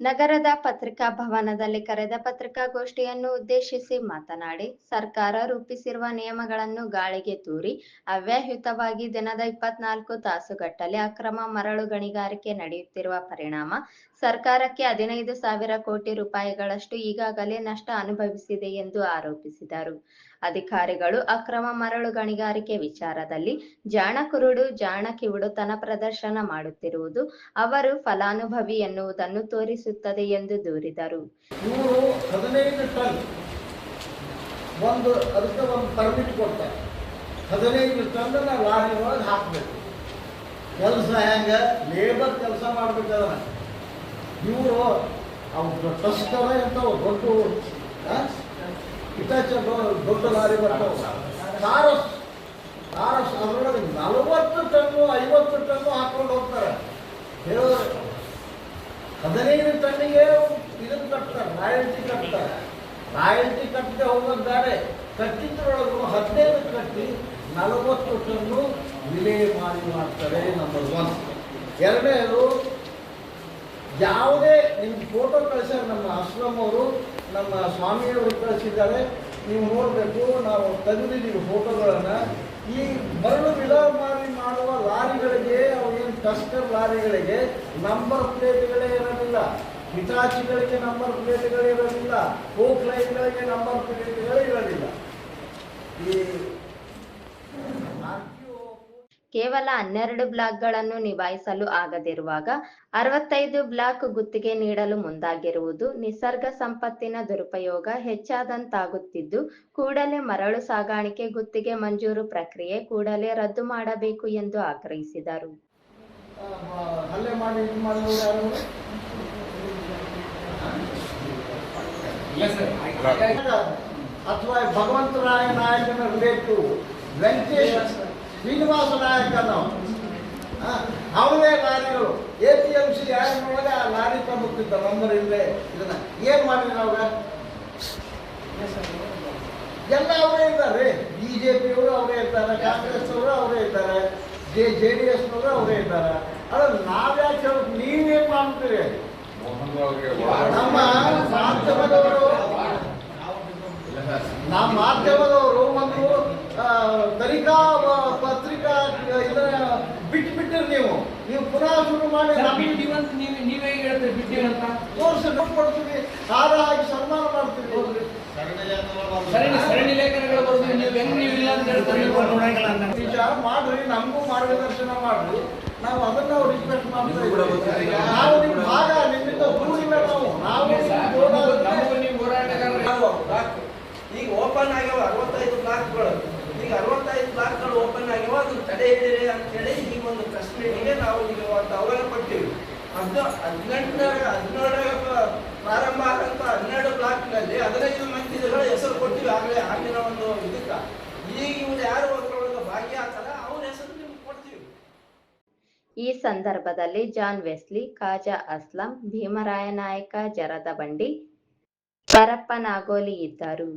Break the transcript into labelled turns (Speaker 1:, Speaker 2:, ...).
Speaker 1: ನಗರದ ಪತ್ರಿಕಾ ಭವನದಲ್ಲಿ ಕರೆದ ಪತ್ರಿಕಾಗೋಷ್ಠಿಯನ್ನು ಉದ್ದೇಶಿಸಿ ಮಾತನಾಡಿ, ಸರ್ಕಾರ ರೂಪಿಸಿರುವ ನಿಯಮಗಳನ್ನು ಗಾಳಿಗೆ ತೂರಿ ಅವ್ಯಾಹತವಾಗಿ ದಿನದ 24 ತಾಸುಗಟ್ಟಲೆ ಅಕ್ರಮ ಮರಳು ಗಣಿಗಾರಿಕೆ ನಡೆಯುತ್ತಿರುವ ಪರಿಣಾಮ ಸರ್ಕಾರಕ್ಕೆ 15,000 ಕೋಟಿ ರೂಪಾಯಿಗಳಷ್ಟು ಈಗಾಗಲೇ ನಷ್ಟ ಅನುಭವಿಸಿದೆ ಎಂದು ಆರೋಪಿಸಿದರು. ಅಧಿಕಾರಿಗಳು ಅಕ್ರಮ ಮರಳು ಗಣಿಗಾರಿಕೆ ವಿಚಾರದಲ್ಲಿ ಜಾಣ ಕುರುಡು ಜಾಣ ಕಿವುಡುತನ ಪ್ರದರ್ಶನ ಮಾಡುತ್ತಿರುವುದು ಅವರು ಫಲಾನುಭವಿ ಎನ್ನುವುದನ್ನು ತೋರಿಸುತ್ತದೆ ಎಂದು ದೂರಿದರು.
Speaker 2: ಇವರು 15 ಟನ್ ಅದಕ್ಕೆ ಒಂದು ಪರ್ಮಿಟ್ ಕೊಡ್ತಾರೆ. 15 ಟನ್ ಲಾರಿ ಒಳಗೆ ಹಾಕಬೇಕು. ಕೆಲಸ ಹೆಂಗೆ ಲೇಬರ್ ಕೆಲಸ ಮಾಡ್ಬೇಕಾದ್ರೆ ಇವರು ಅವ್ರು ಟಸ್ಕರ ಇರ್ತಾವೆ, ದೊಡ್ಡ ಲಾರಿ ಬರ್ತಾವೆ. ಕಾರಸ್ ಅದರೊಳಗೆ 40 ಟನ್ನು 50 ಟನ್ನು ಹಾಕೊಂಡು ಹೋಗ್ತಾರೆ. 15 ಟನ್ನಿಗೆ ಇದನ್ನು ಕಟ್ತಾರೆ, ರಾಯಲ್ಟಿ ಕಟ್ತಾರೆ. ರಾಯಲ್ಟಿ ಕಟ್ಟದೆ ಹೋಗೋದು ಬೇರೆ, ಕಟ್ಟಿದ್ರೊಳಗೂ 15 ಕಟ್ಟಿ 40 ಟನ್ನು ವಿಲೇವಾರಿ ಮಾಡ್ತಾರೆ. ನಂಬರ್ 1. ಎರಡನೇದು, ಯಾವುದೇ ನಿಮ್ಗೆ ಫೋಟೋ ಕಳಿಸ್ಯಾರ ನಮ್ಮ ಅಸ್ಲಂ ಅವರು, ನಮ್ಮ ಸ್ವಾಮಿಯವರು ಕಳಿಸಿದ್ದಾರೆ. ನೀವು ನೋಡಬೇಕು, ನಾವು ತೆಗೆದಿದ್ದೀವಿ ಫೋಟೋಗಳನ್ನು. ಈ ಮರಳು ವಿಲೇವಾರಿ ಮಾಡುವ ಲಾರಿಗಳಿಗೆ, ಅವೇನು ಟಸ್ಕರ್ ಲಾರಿಗಳಿಗೆ ನಂಬರ್ ಪ್ಲೇಟ್ಗಳೇ ಇರೋದಿಲ್ಲ. ಹಿಟಾಚಿಗಳಿಗೆ ನಂಬರ್ ಪ್ಲೇಟ್ಗಳೇ ಇರೋದಿಲ್ಲ. ಕೋಕ್ ಲೈನ್ಗಳಿಗೆ ನಂಬರ್ ಪ್ಲೇಟ್ಗಳೇ ಇರೋದಿಲ್ಲ. ಈ
Speaker 1: ಕೇವಲ 12 ಬ್ಲಾಕ್ಗಳನ್ನು ನಿಭಾಯಿಸಲು ಆಗದಿರುವಾಗ 65 ಬ್ಲಾಕ್ ಗುತ್ತಿಗೆ ನೀಡಲು ಮುಂದಾಗಿರುವುದು ನಿಸರ್ಗ ಸಂಪತ್ತಿನ ದುರುಪಯೋಗ ಹೆಚ್ಚಾದಂತಾಗುತ್ತಿದ್ದು, ಕೂಡಲೇ ಮರಳು ಸಾಗಾಣಿಕೆ ಗುತ್ತಿಗೆ ಮಂಜೂರು ಪ್ರಕ್ರಿಯೆ ಕೂಡಲೇ ರದ್ದು ಮಾಡಬೇಕು ಎಂದು ಆಗ್ರಹಿಸಿದರು.
Speaker 2: ಅಥವಾ ಭಗವಂತರಾಯ ನಾಯಕನ ರಿಲೇಟಿವ್ ವೆಂಕಟೇಶ್ ಶ್ರೀನಿವಾಸ ನಾಯಕನ ಅವರೇ ಲಾರಿಗಳು APMC ಯಾರೊಳಗೆ ಆ ಲಾರಿ ತಂದುತ್ತಿದ್ದ ನಂಬರ್ ಇಲ್ಲದೆ ಇದನ್ನ ಏನು ಮಾಡಿದ್ರು ಅವಾಗ? ಎಲ್ಲ ಅವರೇ ಇದ್ದಾರೆ. BJPಯವರು ಅವರೇ ಇದ್ದಾರೆ, ಕಾಂಗ್ರೆಸ್ ಅವರು ಅವರೇ ಇದ್ದಾರೆ, JDSನವರು ಅವರೇ ಇದ್ದಾರೆ. ಅದ್ರ ನಾವ್ಯಾಕೆ ಹೇಳೋದು? ನೀವೇನು ಮಾಡ್ತೀರಿ? ನಮ್ಮ ಮಾಧ್ಯಮದವರು ಒಂದು ತನಿಖಾ ಪತ್ರಿಕಾ ಇದನ್ನ ಬಿಟ್ಟಿರಿ. ನೀವು ಪುನಃ ಶುರು ಮಾಡಿ
Speaker 3: ನೀವೇ ಹೇಳ್ತೀರಿ ಬಿಟ್ಟಿರಂತ
Speaker 2: ತೋರಿಸಿ ಕೊಡ್ತೀವಿ, ಹಾರ ಹಾಕಿ ಸನ್ಮಾನ ಮಾಡ್ತೀವಿ.
Speaker 3: ಸರಣಿ ಲೇಖನಗಳು ಬರೋದು ನೀವು ಹೆಂಗ್ ನೀವಿಲ್ಲ ಅಂತ ಹೇಳ್ತಾರೆ.
Speaker 2: ವಿಚಾರ ಮಾಡ್ರಿ, ನಮಗೂ ಮಾರ್ಗದರ್ಶನ ಮಾಡ್ರಿ. ನಾವು ಅದನ್ನ ನಾವು ರಿಕ್ವೆಸ್ಟ್ ಮಾಡ್ತೀವಿ. ನಾವು ನಿಮ್ಮ ಭಾಗ ನಿಮ್ಮಿಂದ ದೂರಿಲ್ಲ.
Speaker 3: ನೀವು ಹೋರಾಟಗಾರರು
Speaker 4: ಈಗ ಓಪನ್ ಆಗ್ಯಾವ 65 ಬ್ಲಾಕ್ಗಳು. ಈಗ 65 ಬ್ಲಾಕ್ಗಳು ಓಪನ್ ಆಗ್ಯಾವ, ಅದನ್ನು ತಡೆ ಹಿಡಿರಿ ಅಂತೇಳಿ ಈಗ ಒಂದು ಪ್ರಶ್ನೆಗೆ ನಾವು ಈಗ ಒಂದು ಅಹವಾಲು ಕೊಡ್ತೀವಿ. ಅದು 17 ಪ್ರಾರಂಭ ಆದಂತ 12 ಬ್ಲಾಕ್ನಲ್ಲಿ 15 ಮಂದಿಗಳ ಹೆಸರು ಕೊಡ್ತೀವಿ. ಆಗಲೇ ಆಗಿನ ಒಂದು ಇದಕ್ಕೆ ಈಗ ಇವ್ರು ಯಾರು ಅದರೊಳಗೆ ಭಾಗಿಯಾಗ್ತಾರ ಅವ್ರ ಹೆಸರು ನಿಮ್ಗೆ ಕೊಡ್ತೀವಿ.
Speaker 1: ಈ ಸಂದರ್ಭದಲ್ಲಿ ಜಾನ್ ವೆಸ್ಲಿ, ಖಾಜಾ ಅಸ್ಲಂ, ಭೀಮರಾಯ ನಾಯಕ, ಜರದ ಬಂಡಿ, ಪರಪ್ಪ ನಾಗೋಲಿ ಇದ್ದರು.